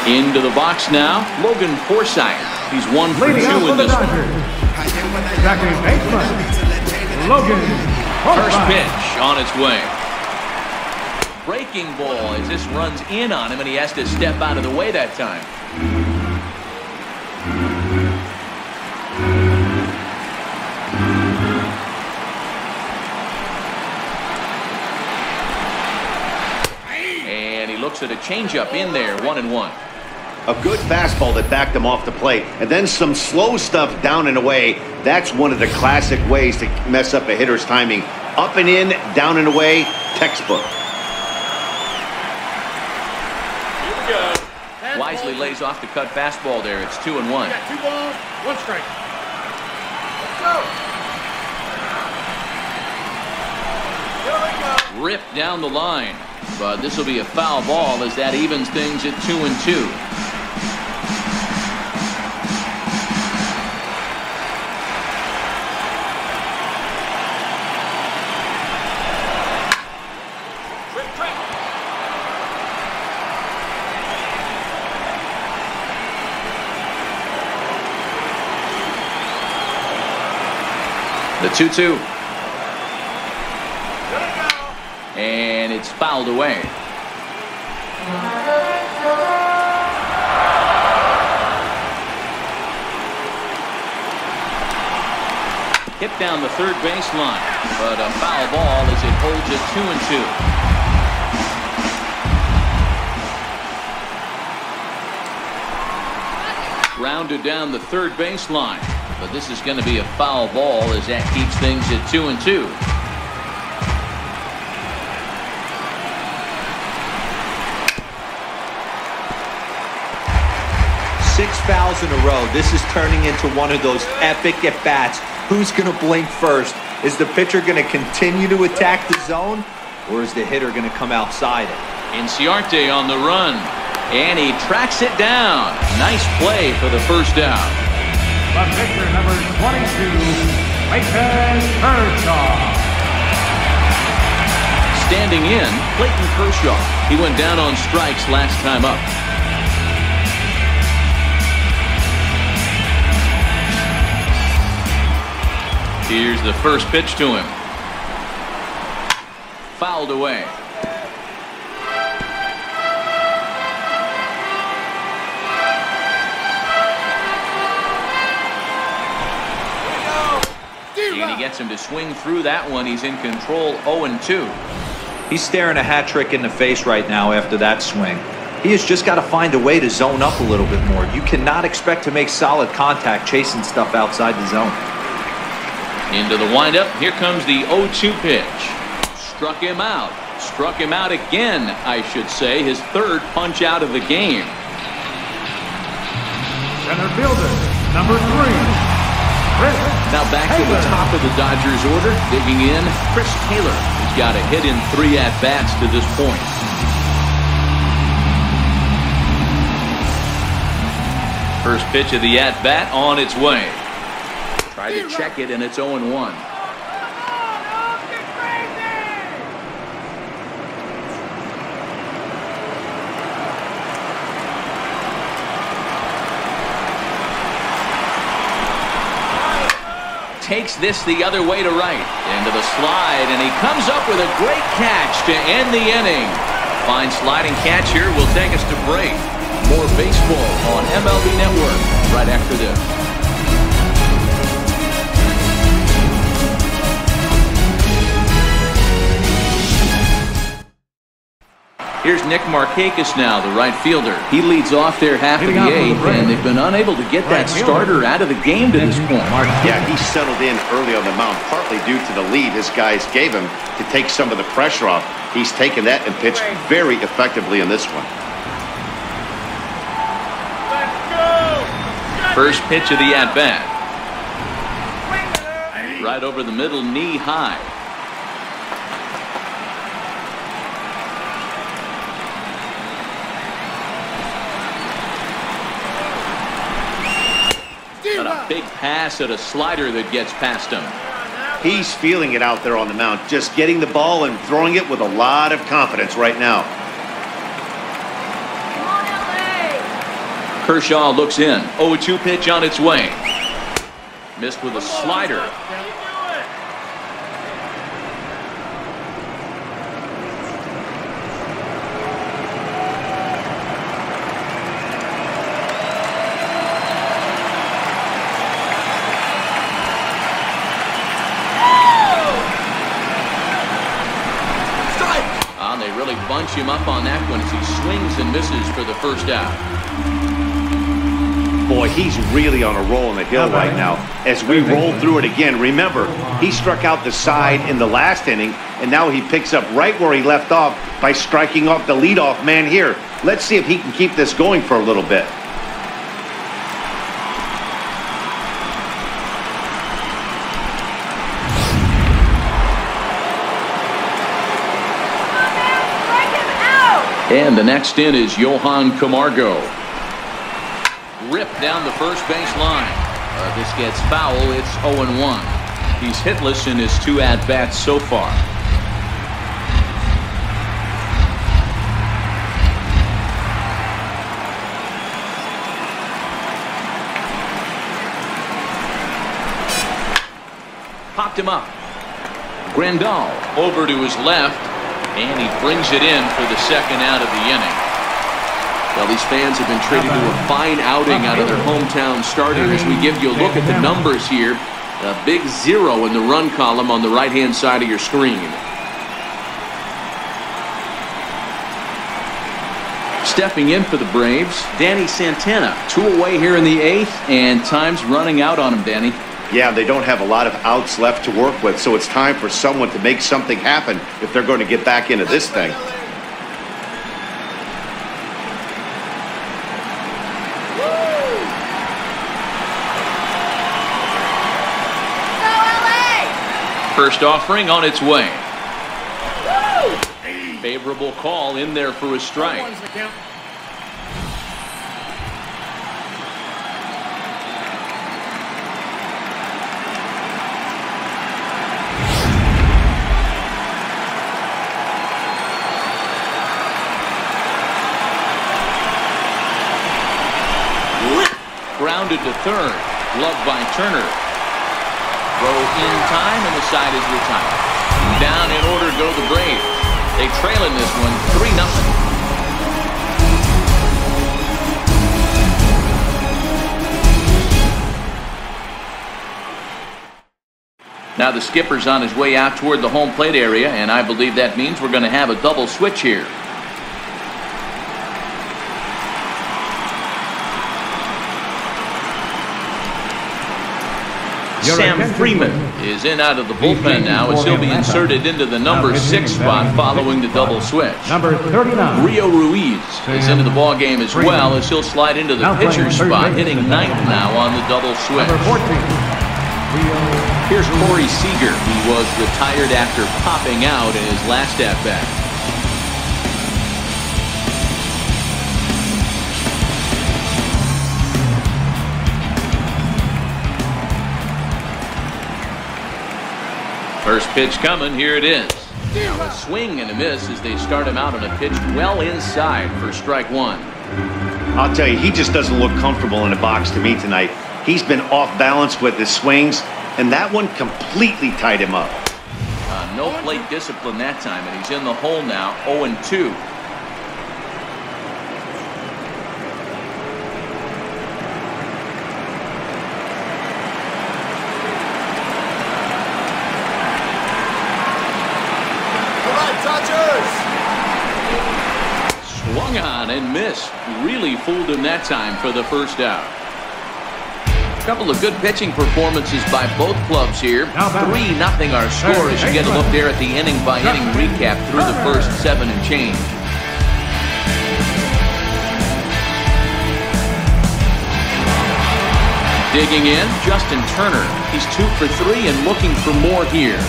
A: Into the box now, Logan Forsythe. He's 1 for 2 in this one.
C: Second baseman, Logan Forsythe.
A: First pitch on its way. Breaking ball as this runs in on him, and he has to step out of the way that time. And he looks at a changeup in there, 1-1.
B: A good fastball that backed him off the plate, and then some slow stuff down and away. That's one of the classic ways to mess up a hitter's timing. Up and in, down and away, textbook.
E: Here we go.
A: Wisely lays off the cut fastball there. It's 2-1.
E: We got 2 balls, 1 strike. Let's go. Here we go.
A: Ripped down the line, but this will be a foul ball as that evens things at 2-2. The 2-2. And it's fouled away. Hit down the third baseline, but a foul ball as it holds it 2-2. Grounded down the third baseline, but this is going to be a foul ball as that keeps things at 2-2.
D: Six fouls in a row. This is turning into one of those epic at-bats. Who's going to blink first? Is the pitcher going to continue to attack the zone, or is the hitter going to come outside it?
A: Inciarte on the run, and he tracks it down. Nice play for the first down.
C: The pitcher, number 22, Clayton Kershaw.
A: Standing in, Clayton Kershaw. He went down on strikes last time up. Here's the first pitch to him. Fouled away. And he gets him to swing through that one. He's in control, 0-2.
D: He's staring a hat trick in the face right now after that swing. He has just got to find a way to zone up a little bit more. You cannot expect to make solid contact chasing stuff outside the zone.
A: Into the windup. Here comes the 0-2 pitch. Struck him out. Struck him out again, I should say. His third punch out of the game.
C: Center fielder, number 3.
A: Now back to the top of the Dodgers order. Digging in, Chris Taylor. He's got a hit in 3 at-bats to this point. First pitch of the at-bat on its way. Try to check it, and it's 0-1. Takes this the other way to right. Into the slide, and he comes up with a great catch to end the inning. Fine sliding catch here will take us to break. More baseball on MLB Network right after this. Here's Nick Markakis now, the right fielder. He leads off there half of the 8th, and they've been unable to get that starter out of the game to this point.
B: Yeah, he settled in early on the mound, partly due to the lead his guys gave him to take some of the pressure off. He's taken that and pitched very effectively in this one.
A: First pitch of the at-bat. Right over the middle, knee high. And a big pass at a slider that gets past him.
B: He's feeling it out there on the mound, just getting the ball and throwing it with a lot of confidence right now.
A: Kershaw looks in. 0-2 pitch on its way. Missed with a slider. They really bunch him up on that one as he swings and misses for the first out.
B: Boy, he's really on a roll on the hill right now. As we roll through it again, remember, he struck out the side in the last inning, and now he picks up right where he left off by striking off the leadoff man here. Let's see if he can keep this going for a little bit.
A: And the next in is Johan Camargo. Ripped down the first base line. This gets foul. It's 0-1. He's hitless in his 2 at-bats so far. Popped him up. Grandal over to his left. And he brings it in for the second out of the inning. Well, these fans have been treated to a fine outing out of their hometown starter as we give you a look at the numbers here. A big 0 in the run column on the right-hand side of your screen. Stepping in for the Braves, Danny Santana. 2 away here in the 8th, and time's running out on him, Danny.
B: Yeah, they don't have a lot of outs left to work with, so it's time for someone to make something happen if they're going to get back into this thing.
A: First offering on its way. Favorable call in there for a strike. Grounded to third. Gloved by Turner. Throw in time, and the side is retired. Down in order go the Braves. They trail in this one 3-0. Now the skipper's on his way out toward the home plate area, and I believe that means we're going to have a double switch here. Sam Freeman is in out of the bullpen now as he'll be inserted into the number 6 spot following the double switch.
C: Number 39.
A: Rio Ruiz is into the ball game as well as he'll slide into the pitcher's spot, hitting 9th now on the double switch.
C: Number 14.
A: Here's Corey Seager. He was retired after popping out in his last at-bat. First pitch coming, here it is. Now a swing and a miss as they start him out on a pitch well inside for strike 1.
B: I'll tell you, he just doesn't look comfortable in the box to me tonight. He's been off balance with his swings, and that one completely tied him up.
A: No plate discipline that time, and he's in the hole now, 0-2. Swung on and missed. Really fooled him that time for the first out. A couple of good pitching performances by both clubs here. 3-0 our score as you get a look there at the inning-by-inning recap through the first 7 and change. Digging in, Justin Turner. He's 2 for 3 and looking for more here.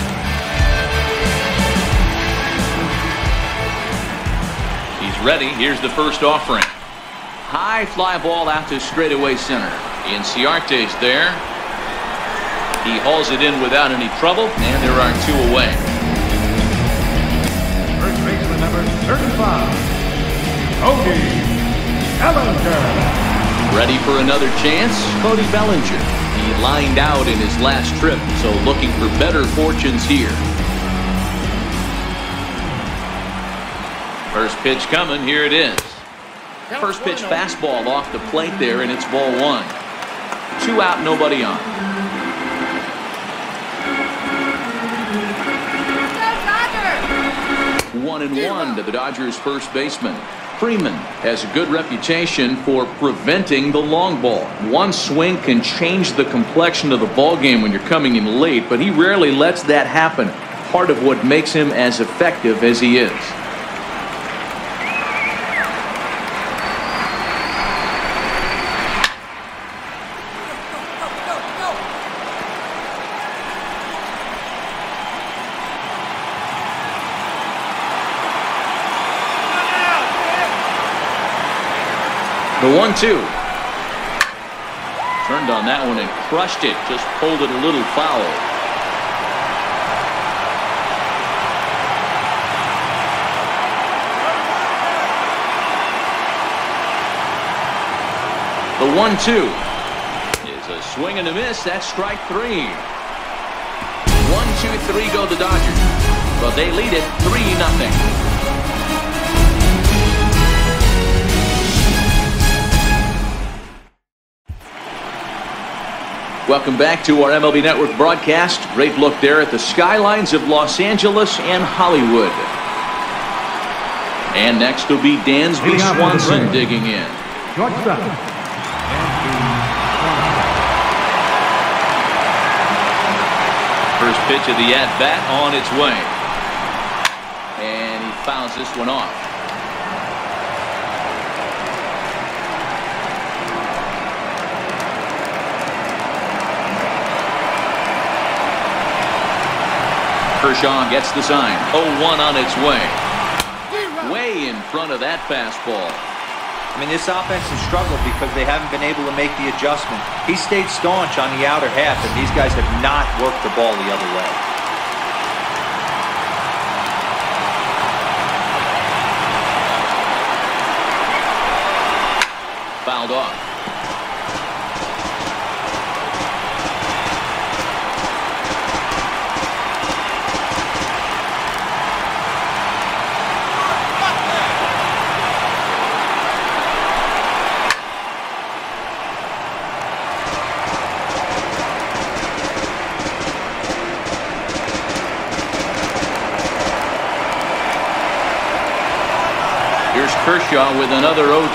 A: Ready. Here's the first offering. High fly ball out to straightaway center. Inciarte's there. He hauls it in without any trouble, and there are 2 away.
C: First baseman number 35, Cody Bellinger.
A: Ready for another chance, Cody Bellinger. He lined out in his last trip, so looking for better fortunes here. First pitch coming, here it is. First pitch fastball off the plate there, and it's ball 1. 2 out, nobody on. Go Dodgers! 1-1 to the Dodgers first baseman. Freeman has a good reputation for preventing the long ball. One swing can change the complexion of the ball game when you're coming in late, but he rarely lets that happen. Part of what makes him as effective as he is. The 1-2. Turned on that one and crushed it. Just pulled it a little foul. The 1-2 is a swing and a miss. That's strike 3. 1-2-3 go the Dodgers. But they lead it 3-0. Welcome back to our MLB Network broadcast. Great look there at the skylines of Los Angeles and Hollywood. And next will be Dansby Swanson digging in.
C: Shortstop.
A: First pitch of the at-bat on its way. And he fouls this one off. Kershaw gets the sign. 0-1 on its way. Way in front of that fastball.
D: I mean, this offense has struggled because they haven't been able to make the adjustment. He stayed staunch on the outer half, and these guys have not worked the ball the other way.
A: Fouled off. Here's Kershaw with another 0-2.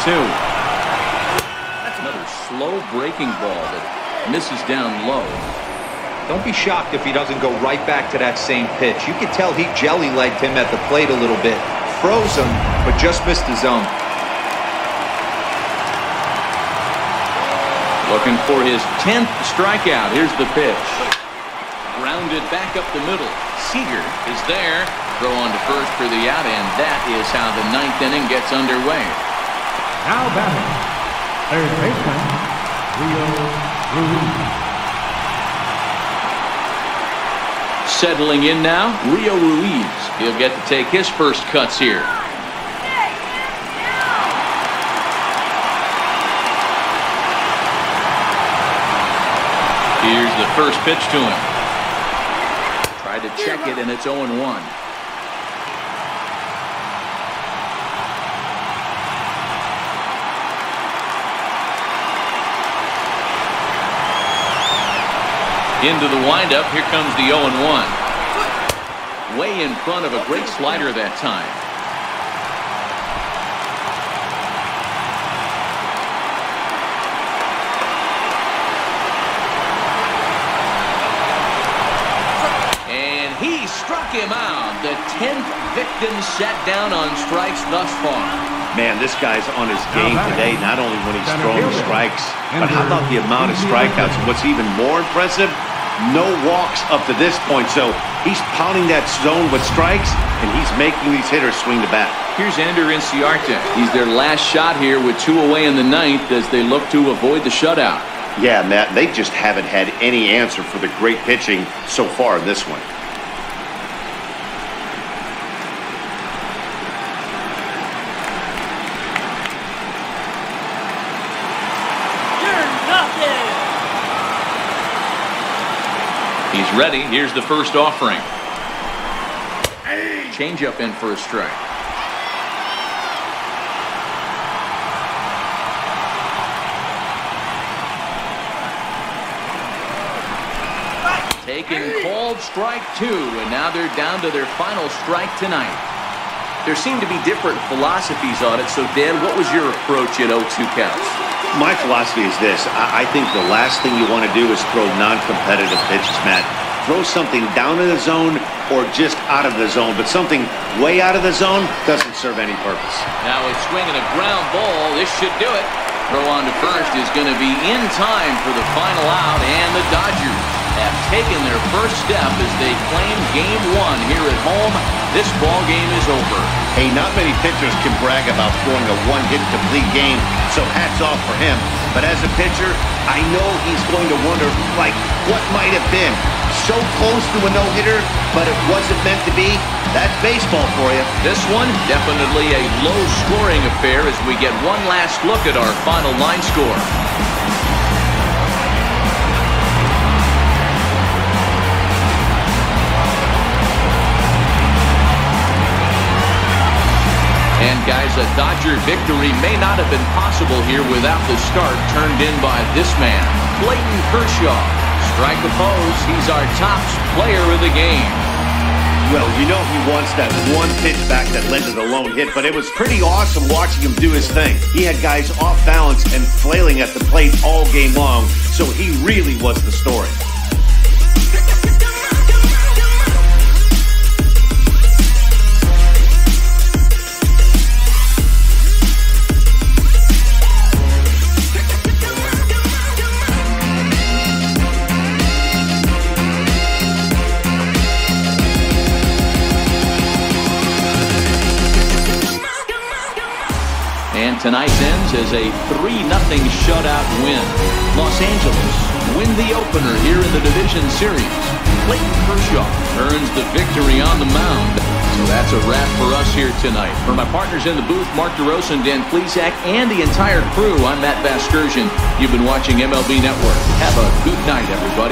A: That's another slow breaking ball that misses down low.
D: Don't be shocked if he doesn't go right back to that same pitch. You could tell he jelly-legged him at the plate a little bit. Froze him, but just missed the zone.
A: Looking for his 10th strikeout. Here's the pitch. Grounded back up the middle. Seager is there. Throw on to first for the out, and that is how the 9th inning gets underway.
C: Now batting, third baseman, Rio Ruiz.
A: Settling in now, Rio Ruiz. He'll get to take his first cuts here. Here's the first pitch to him. Tried to check it, and it's 0-1. Into the windup. Here comes the 0-1. Way in front of a great slider that time. And he struck him out. The 10th victim set down on strikes thus far.
B: Man, this guy's on his game today, not only when he's throwing strikes, but how about the amount of strikeouts? And what's even more impressive, no walks up to this point. So he's pounding that zone with strikes, and he's making these hitters swing the bat.
A: Here's Ender Inciarte. He's their last shot here with 2 away in the 9th as they look to avoid the shutout.
B: Yeah, Matt, they just haven't had any answer for the great pitching so far in this one.
A: He's ready. Here's the first offering. Changeup in for a strike. Taken called strike 2, and now they're down to their final strike tonight. There seem to be different philosophies on it. So, Dan, what was your approach at 0-2 counts?
B: My philosophy is this. I think the last thing you want to do is throw non-competitive pitches, Matt. Throw something down in the zone or just out of the zone, but something way out of the zone doesn't serve any purpose.
A: Now a swing and a ground ball. This should do it. Throw on to first is going to be in time for the final out, and the Dodgers have taken their first step as they claim Game 1 here at home. This ball game is over.
B: Hey, not many pitchers can brag about throwing a one-hit complete game, so hats off for him. But as a pitcher, I know he's going to wonder, like, what might have been. So close to a no-hitter, but it wasn't meant to be. That's baseball for you.
A: This one, definitely a low-scoring affair as we get one last look at our final line score. And guys, a Dodger victory may not have been possible here without the start turned in by this man. Clayton Kershaw. Strike opposed. He's our top player of the game.
B: Well, you know he wants that one pitch back that led to the lone hit, but it was pretty awesome watching him do his thing. He had guys off balance and flailing at the plate all game long, so he really was the story.
A: And tonight's ends as a 3-0 shutout win. Los Angeles win the opener here in the division series. Clayton Kershaw earns the victory on the mound. So that's a wrap for us here tonight. For my partners in the booth, Mark DeRosa and Dan Plesac, and the entire crew, I'm Matt Vasgersian. You've been watching MLB Network. Have a good night, everybody.